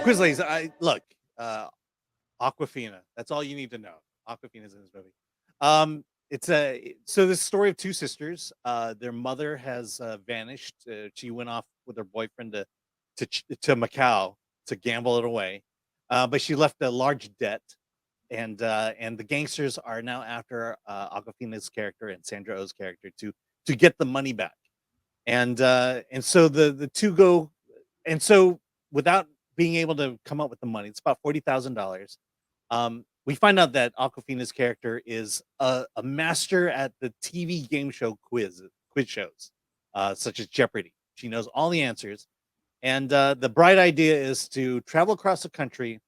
Quiz ladies, I look, uh, Aquafina. That's all you need to know. Aquafina's in this movie. It's a so this story of two sisters. Their mother has vanished. She went off with her boyfriend to Macau to gamble it away, but she left a large debt, and the gangsters are now after Aquafina's character and Sandra Oh's character to get the money back. And so the two go, and so without being able to come up with the money, it's about $40,000. We find out that Aquafina's character is a master at the TV game show quiz shows, such as Jeopardy. She knows all the answers, and the bright idea is to travel across the country,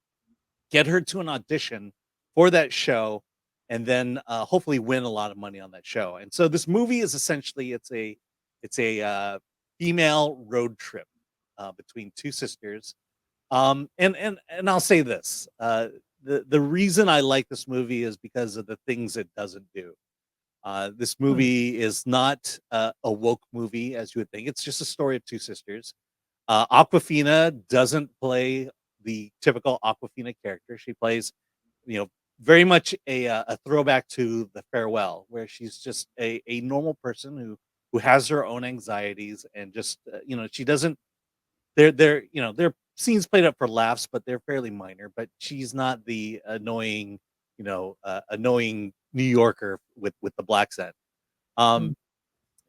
get her to an audition for that show, and then hopefully win a lot of money on that show. And so this movie is essentially it's a female road trip between two sisters. And I'll say this: the reason I like this movie is because of the things it doesn't do. This Hmm. movie is not a woke movie, as you would think. It's just a story of two sisters. Aquafina doesn't play the typical Aquafina character. She plays, you know, very much a throwback to The Farewell, where she's just a normal person who has her own anxieties and just she doesn't. They're scenes played up for laughs, but they're fairly minor. But she's not the annoying, annoying New Yorker with the black accent. Hmm. Um,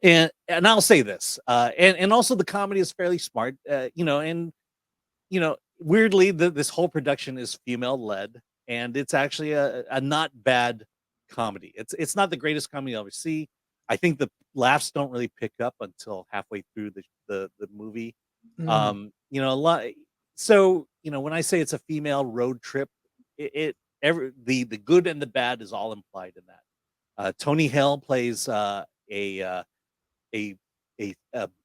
and I'll say this, and also the comedy is fairly smart, and weirdly, this whole production is female led, and it's actually a not bad comedy. It's not the greatest comedy I'll ever see. I think the laughs don't really pick up until halfway through the movie. Hmm. A lot. So when I say it's a female road trip, it every the good and the bad is all implied in that. Tony Hale plays a a a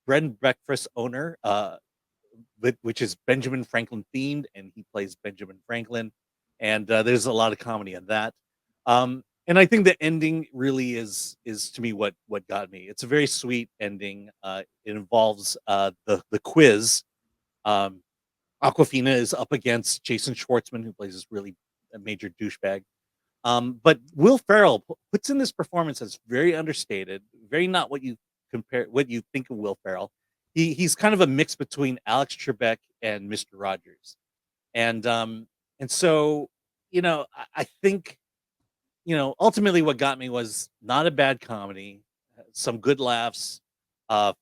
bread and breakfast owner, which is Benjamin Franklin themed, and he plays Benjamin Franklin, and there's a lot of comedy in that. And I think the ending really is to me what got me. It's a very sweet ending. It involves the quiz. Um, Aquafina is up against Jason Schwartzman, who plays this really a major douchebag. But Will Ferrell puts in this performance that's very understated, very not what you think of Will Ferrell. He's kind of a mix between Alex Trebek and Mr. Rogers. And so, I think, ultimately what got me was not a bad comedy, some good laughs,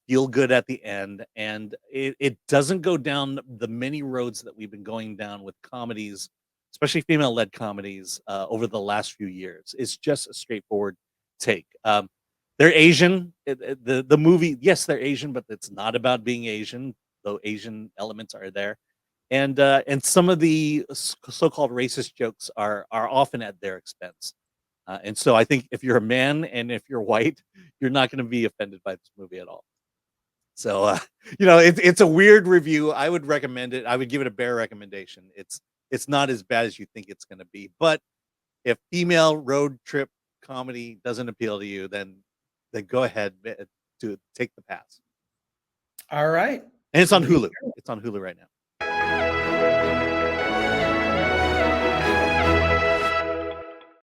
feel good at the end, and it doesn't go down the many roads that we've been going down with comedies, especially female-led comedies, over the last few years. It's just a straightforward take. They're Asian. The movie, yes, they're Asian, but it's not about being Asian, though Asian elements are there. And some of the so-called racist jokes are often at their expense. And so I think if you're a man and if you're white, you're not going to be offended by this movie at all. So it's a weird review. I would recommend it. I would give it a bare recommendation. It's not as bad as you think it's going to be. But if female road trip comedy doesn't appeal to you, then go ahead to take the pass. All right. And it's on There you Hulu. go. It's on Hulu right now.